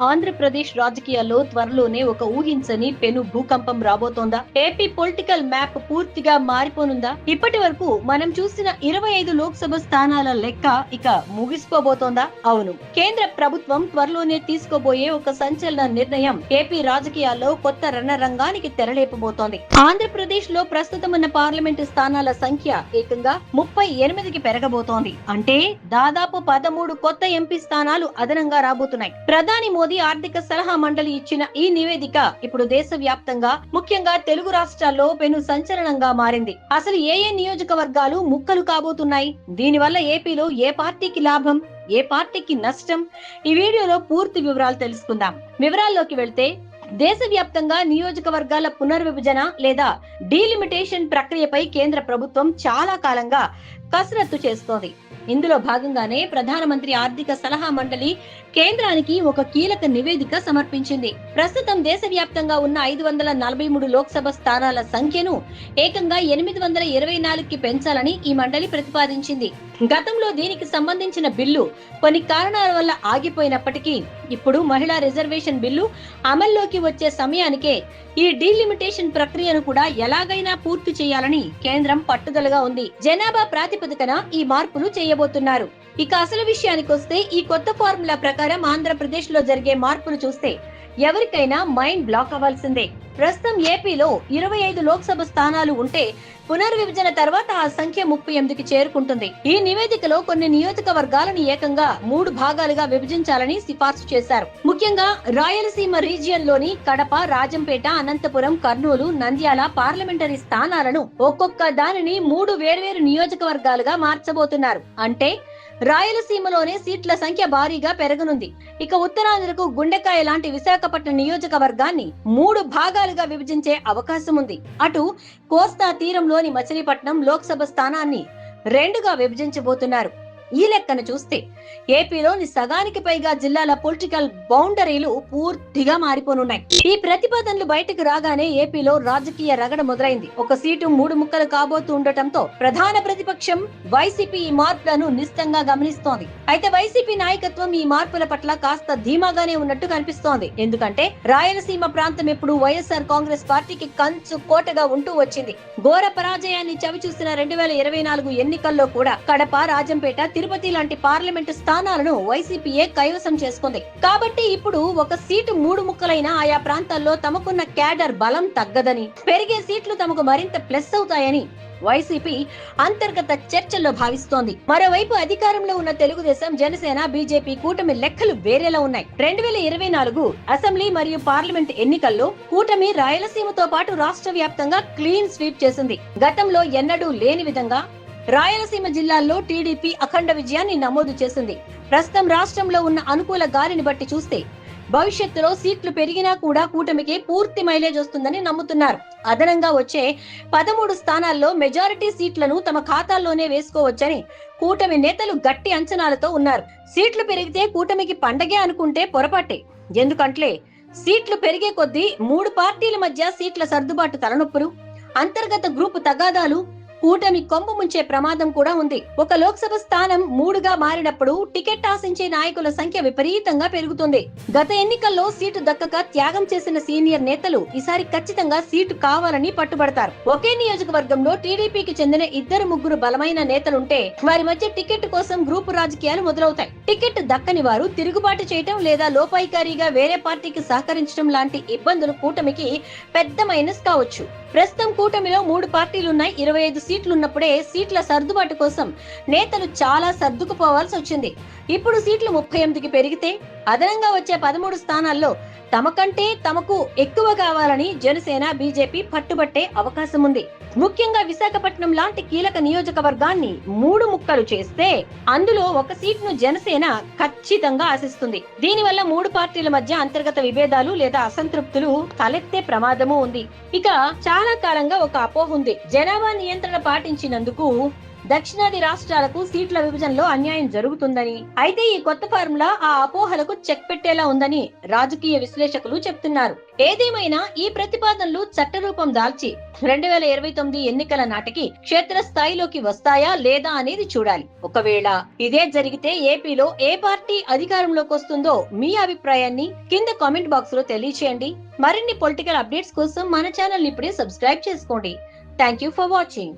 ఆంధ్రప్రదేశ్ రాజకీయాల్లో త్వరలోనే ఒక ఊహించని పెను భూకంపం రాబోతోందా? ఏపీ పొలిటికల్ మ్యాప్ పూర్తిగా మారిపోనుందా? ఇప్పటి వరకు మనం చూసిన 25 లోక్సభ స్థానాల లెక్క ఇక ముగిసిపోబోతోందా? అవును, కేంద్ర ప్రభుత్వం త్వరలోనే తీసుకోబోయే ఒక సంచలన నిర్ణయం ఏపీ రాజకీయాల్లో కొత్త రణరంగానికి తెరలేపబోతోంది. ఆంధ్రప్రదేశ్ లో ప్రస్తుతం ఉన్న పార్లమెంటు స్థానాల సంఖ్య ఏకంగా 38కి పెరగబోతోంది. అంటే దాదాపు 13 కొత్త ఎంపీ స్థానాలు అదనంగా రాబోతున్నాయి. ప్రధాని మోదీ ఆర్థిక సలహా మండలి ఇచ్చిన ఈ నివేదిక ఇప్పుడు దేశవ్యాప్తంగా, ముఖ్యంగా తెలుగు రాష్ట్రాల్లో పెను సంచలనంగా మారింది. అసలు ఏ నియోజకవర్గాలు ముక్కలు కాబోతున్నాయి? దీనివల్ల ఏపీలో ఏ పార్టీకి లాభం, ఏ పార్టీకి నష్టం? ఈ వీడియోలో పూర్తి వివరాలు తెలుసుకుందాం. వివరాల్లోకి వెళ్తే, దేశవ్యాప్తంగా నియోజకవర్గాల పునర్విభజన లేదా డీలిమిటేషన్ ప్రక్రియపై కేంద్ర ప్రభుత్వం చాలా కాలంగా కసరత్తు చేస్తోంది. ఇందులో భాగంగానే ప్రధానమంత్రి ఆర్థిక సలహా మండలి కేంద్రానికి ఒక కీలక నివేదిక సమర్పించింది. ప్రస్తుతం దేశవ్యాప్తంగా ఉన్న 543 లోక్సభ స్థానాల సంఖ్యను ఏకంగా 824కి పెంచాలని ఈ మండలి ప్రతిపాదించింది. గతంలో దీనికి సంబంధించిన బిల్లు కొన్ని కారణాల వల్ల ఆగిపోయినప్పటికీ ఇప్పుడు మహిళా రిజర్వేషన్ బిల్లు అమల్లోకి వచ్చే సమయానికే ఈ డీలిమిటేషన్ ప్రక్రియను కూడా ఎలాగైనా పూర్తి చేయాలని కేంద్రం పట్టుదలగా ఉంది. జనాభా ప్రాతిపదికన ఈ మార్పులు చేయబోతున్నారు. ఇక అసలు విషయానికి వస్తే, ఈ కొత్త ఫార్ములా ప్రకారం ఆంధ్రప్రదేశ్ లో జరిగే మార్పులు చూస్తే ఎవరికైనా మైండ్ బ్లాక్ అవ్వాల్సిందే. ప్రస్తుతం ఏపీలో 25 లోక్సభ స్థానాలు ఉంటే పునర్విభజన తర్వాత ఆ సంఖ్య 38కి చేరుకుంటుంది. ఈ నివేదికలో కొన్ని నియోజకవర్గాలను ఏకంగా 3 భాగాలుగా విభజించాలని సిఫార్సు చేశారు. ముఖ్యంగా రాయలసీమ రీజియన్ లోని కడప, రాజంపేట, అనంతపురం, కర్నూలు, నంద్యాల పార్లమెంటరీ స్థానాలను ఒక్కొక్క దానిని 3 వేర్వేరు నియోజకవర్గాలుగా మార్చబోతున్నారు. అంటే రాయలసీమలోనే సీట్ల సంఖ్య భారీగా పెరగనుంది. ఇక ఉత్తరాంధ్రకు గుండెకాయ లాంటి విశాఖపట్నం నియోజకవర్గాన్ని 3 భాగాలుగా విభజించే అవకాశం ఉంది. అటు కోస్తా తీరంలోని మచిలీపట్నం లోక్సభ స్థానాన్ని 2గా విభజించబోతున్నారు. ఈ లెక్కను చూస్తే ఏపీలోని సగానికి పైగా జిల్లాల పొలిటికల్ బౌండరీలు పూర్తిగా మారిపోనున్నాయి. ఈ ప్రతిపాదనలు బయటకు రాగానే ఏపీలో రాజకీయ రగడ మొదలైంది. ఒక సీటు 3 ముక్కలు కాబోతూ ఉండటంతో ప్రధాన ప్రతిపక్షం వైసీపీ ఈ మార్పులను నిశితంగా గమనిస్తోంది. అయితే వైసీపీ నాయకత్వం ఈ మార్పుల పట్ల కాస్త ధీమాగానే ఉన్నట్టు కనిపిస్తోంది. ఎందుకంటే రాయలసీమ ప్రాంతం ఎప్పుడు వైఎస్ఆర్ కాంగ్రెస్ పార్టీకి కంచు కోటగా ఉంటూ వచ్చింది. ఘోర పరాజయాన్ని చవిచూసిన 2024 ఎన్నికల్లో కూడా కడప, రాజంపేట, తిరుపతి లాంటి పార్లమెంటు స్థానాలను వైసీపీయే కైవసం చేసుకుంది. కాబట్టి ఇప్పుడు ఒక సీటు 3 ముక్కలైన ఆయా ప్రాంతాల్లో తమకున్న క్యాడర్ బలం తగ్గదని, పెరిగే సీట్లు తమకు మరింత ప్లస్ అవుతాయని వైసీపీ అంతర్గత చర్చల్లో భావిస్తోంది. మరోవైపు అధికారంలో ఉన్న తెలుగుదేశం, జనసేన, బీజేపీ కూటమి లెక్కలు వేరేలా ఉన్నాయి. 2024 అసెంబ్లీ మరియు పార్లమెంట్ ఎన్నికల్లో కూటమి రాయలసీమతో పాటు రాష్ట్ర వ్యాప్తంగా క్లీన్ స్వీప్ చేసింది. గతంలో ఎన్నడూ లేని విధంగా రాయలసీమ జిల్లాల్లో టీడీపీ అఖండ విజయాన్ని నమోదు చేసింది. ప్రస్తుతం రాష్ట్రంలో ఉన్న అనుకూల గాలిని బట్టి చూస్తే భవిష్యత్తులో సీట్లు పెరిగినా కూడా కూటమికి పూర్తి మైలేజ్ వస్తుందని నమ్ముతున్నారు. అదనంగా వచ్చే 13 స్థానాల్లో మెజారిటీ సీట్లను తమ ఖాతాల్లోనే వేసుకోవచ్చని కూటమి నేతలు గట్టి అంచనాలతో ఉన్నారు. సీట్లు పెరిగితే కూటమికి పండగే అనుకుంటే పొరపాటే. ఎందుకంటే సీట్లు పెరిగే కొద్దీ 3 పార్టీల మధ్య సీట్ల సర్దుబాటు తలనొప్పులు, అంతర్గత గ్రూపు తగాదాలు కూటమి కొంపు ముంచే ప్రమాదం కూడా ఉంది. ఒక లోక్సభ స్థానం 3గా మారినప్పుడు టికెట్ ఆశించే నాయకుల సంఖ్య విపరీతంగా పెరుగుతుంది. గత ఎన్నికల్లో సీటు దక్కక త్యాగం చేసిన సీనియర్ నేతలు ఈసారి ఖచ్చితంగా సీటు కావాలని పట్టుబడతారు. ఒకే నియోజకవర్గంలో టీడీపీకి చెందిన 2-3 బలమైన నేతలుంటే వారి మధ్య టికెట్ కోసం గ్రూపు రాజకీయాలు మొదలవుతాయి. టికెట్ దక్కని వారు తిరుగుబాటు చేయటం లేదా లోపాయికారిగా వేరే పార్టీకి సహకరించడం లాంటి ఇబ్బందులు కూటమికి పెద్ద మైనస్ కావచ్చు. ప్రస్తుతం కూటమిలో 3 పార్టీలున్నాయి. 25 సీట్లున్నప్పుడే సీట్ల సర్దుబాటు కోసం నేతలు చాలా సర్దుకుపోవాల్సి వచ్చింది. ఇప్పుడు సీట్లు 38కి పెరిగితే అదనంగా వచ్చే 13 స్థానాల్లో తమకంటే తమకు ఎక్కువ కావాలని జనసేన, బీజేపీ పట్టుబట్టే అవకాశం ఉంది. ముఖ్యంగా విశాఖపట్నం లాంటి కీలక నియోజకవర్గాన్ని 3 ముక్కలు చేస్తే అందులో ఒక సీట్ను జనసేన ఖచ్చితంగా ఆశిస్తుంది. దీనివల్ల 3 పార్టీల మధ్య అంతర్గత విభేదాలు లేదా అసంతృప్తులు తలెత్తే ప్రమాదము ఉంది. ఇక చాలా కాలంగా ఒక అపోహ ఉంది. జనాభా నియంత్రణ పాటించినందుకు దక్షిణాది రాష్ట్రాలకు సీట్ల విభజనలో అన్యాయం జరుగుతుందని, అయితే ఈ కొత్త ఫార్ములా ఆ అపోహలకు చెక్ పెట్టేలా ఉందని రాజకీయ విశ్లేషకులు చెప్తున్నారు. ఏదేమైనా ఈ ప్రతిపాదనలు చట్టరూపం దాల్చి 2029 ఎన్నికల నాటికి క్షేత్ర స్థాయిలోకి వస్తాయా లేదా అనేది చూడాలి. ఒకవేళ ఇదే జరిగితే ఏపీలో ఏ పార్టీ అధికారంలోకి వస్తుందో మీ అభిప్రాయాన్ని కింద కామెంట్ బాక్స్ లో తెలియచేయండి. మరిన్ని పొలిటికల్ అప్డేట్స్ కోసం మన ఛానల్ ఇప్పుడే సబ్స్క్రైబ్ చేసుకోండి. Thank you for watching.